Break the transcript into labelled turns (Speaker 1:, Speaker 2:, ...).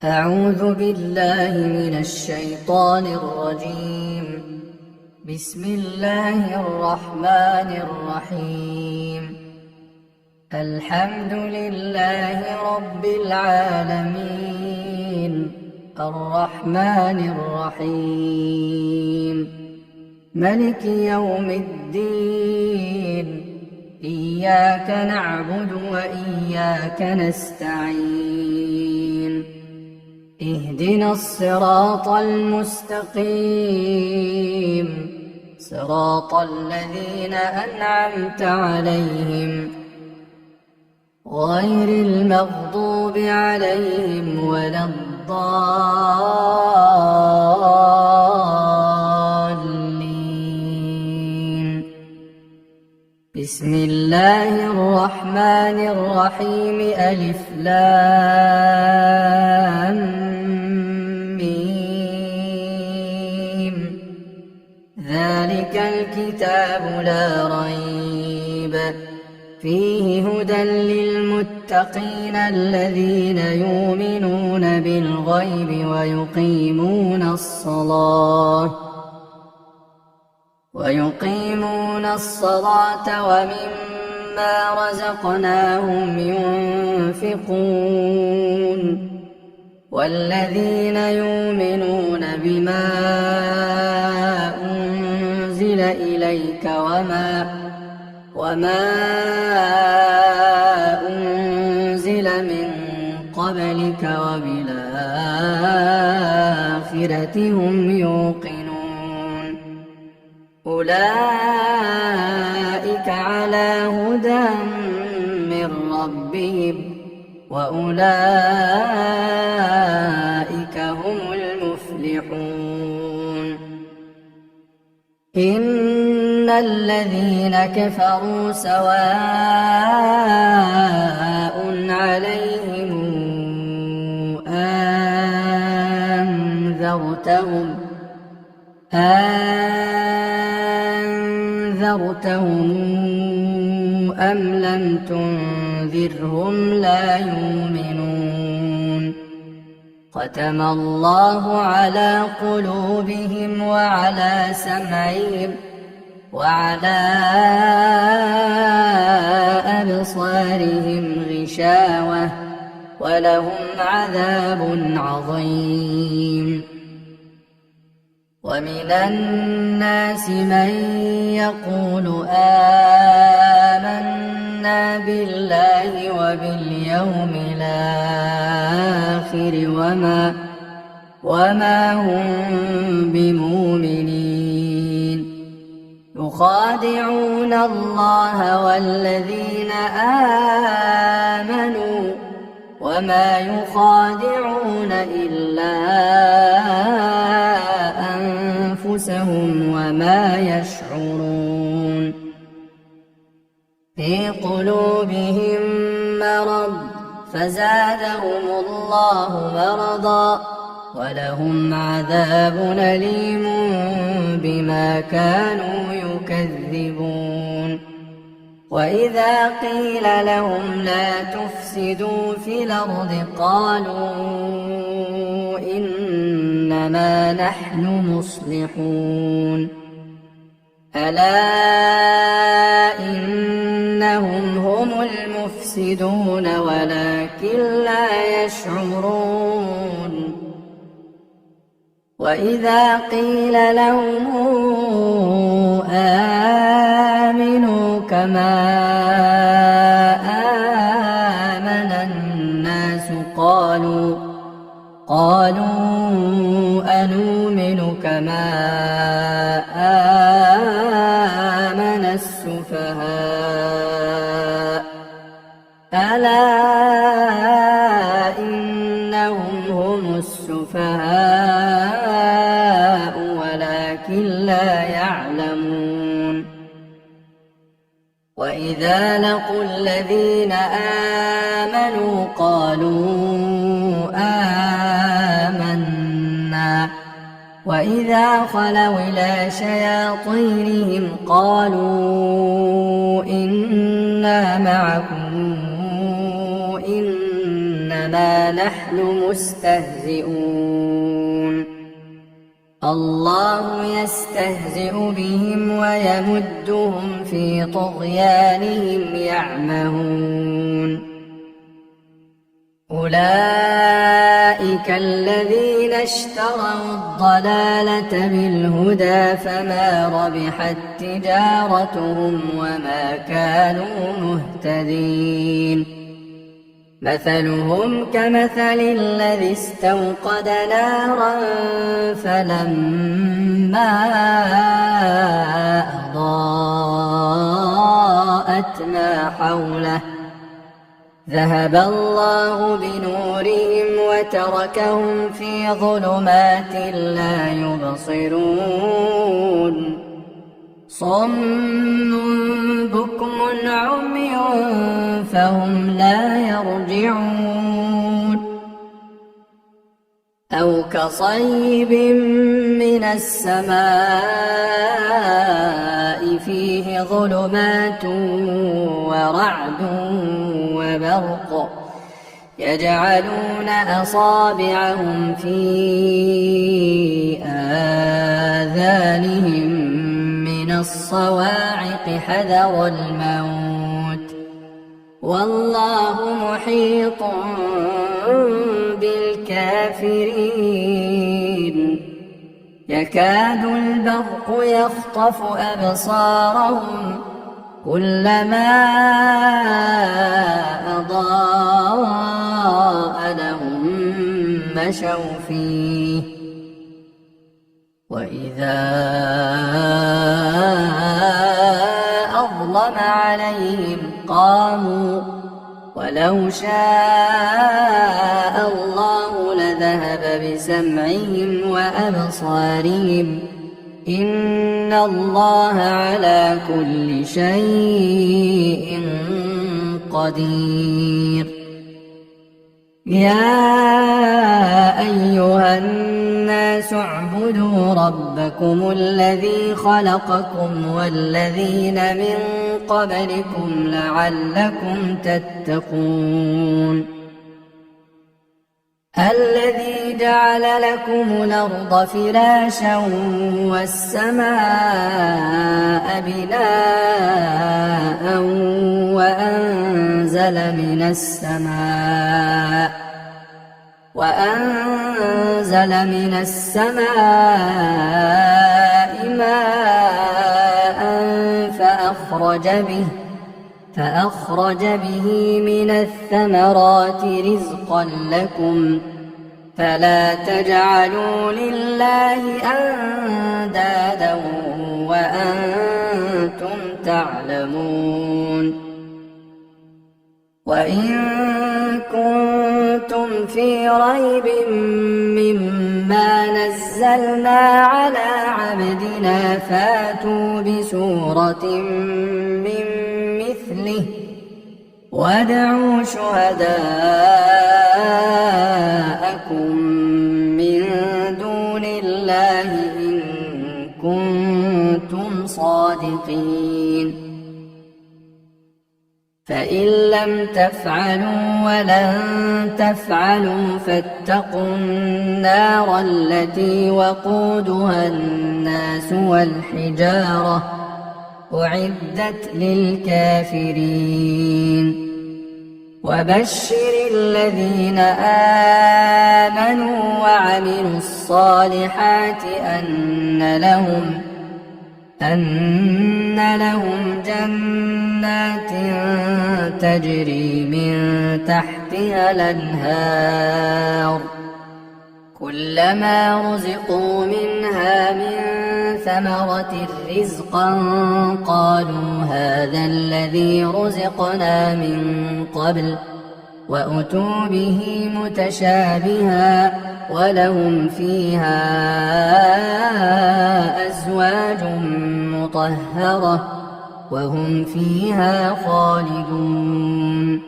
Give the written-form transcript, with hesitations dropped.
Speaker 1: أعوذ بالله من الشيطان الرجيم. بسم الله الرحمن الرحيم. الحمد لله رب العالمين، الرحمن الرحيم، ملك يوم الدين. إياك نعبد وإياك نستعين. اهدنا الصراط المستقيم، صراط الذين أنعمت عليهم غير المغضوب عليهم ولا الضالين. بسم الله الرحمن الرحيم. ألف لام ميم. ذلك الكتاب لا ريب فيه هدى للمتقين الذين يؤمنون بالغيب ويقيمون الصلاة ومما رزقناهم ينفقون. والذين يؤمنون بما أنزل إليك وما أنزل من قبلك وبالآخرة هم يوقنون. أولئك على هدى من ربهم وأولئك هم المفلحون. إن الذين كفروا سواء عليهم أنذرتهم أم لم تنذرهم لا يؤمنون. ختم الله على قلوبهم وعلى سمعهم وعلى أبصارهم غشاوة ولهم عذاب عظيم. ومن الناس من يقول آمنا بالله وباليوم الآخر وما هم بمؤمنين. يخادعون الله والذين آمنوا وما يخادعون إلا أنفسهم وما يشعرون. في قلوبهم مرض فزادهم الله مرضا ولهم عذاب أليم بما كانوا يكذبون. وإذا قيل لهم لا تفسدوا في الأرض قالوا إنما نحن مصلحون. ألا إنهم هم المفسدون ولكن لا يشعرون. وإذا قيل لهم آمنوا كما آمن الناس قالوا أنؤمن كما آمن السفهاء. ألا إنهم هم السفهاء ولكن لا يعلمون. وإذا لقوا الذين آمنوا قالوا آمنا وإذا خلوا إلى شياطينهم قالوا إنا معكم إنما نحن مستهزئون الله يستهزئ بهم ويمدهم في طغيانهم يعمهون أولئك الذين اشتروا الضلالة بالهدى فما ربحت تجارتهم وما كانوا مهتدين مثلهم كمثل الذي استوقد نارا فلما أضاءت ما حوله ذهب الله بنورهم وتركهم في ظلمات لا يبصرون صم بكم عمي فهم لا يرجعون أو كصيب من السماء فيه ظلمات ورعد وبرق يجعلون أصابعهم في آذانهم من الصواعق حذر الموت والله محيط بالكافرين يكاد البرق يخطف أبصارهم كلما أضاء لهم مشوا فيه وإذا أظلم عليهم قاموا ولو شاء الله لذهب بسمعهم وأبصارهم إن الله على كل شيء قدير يا أيها الناس اعبدوا ربكم الذي خلقكم والذين من قبلكم لعلكم تتقون الذي جعل لكم الأرض فراشا والسماء بناء وأنزل من السماء ماء فأخرج به من الثمرات رزقا لكم فلا تجعلوا لله أندادا وأنتم تعلمون وإن كنتم في ريب مما نزلنا على عبدنا فاتوا بسورة من مثله وادعوا شهداءكم من دون الله إن كنتم صادقين فإن لم تفعلوا ولن تفعلوا فاتقوا النار التي وقودها الناس والحجارة أعدت للكافرين وبشر الذين آمنوا وعملوا الصالحات أن لهم جنات تجري من تحتها الأنهار كلما رزقوا منها من ثمرة رزقا قالوا هذا الذي رزقنا من قبل وأتوا به متشابها ولهم فيها أزواج مطهرة وهم فيها خالدون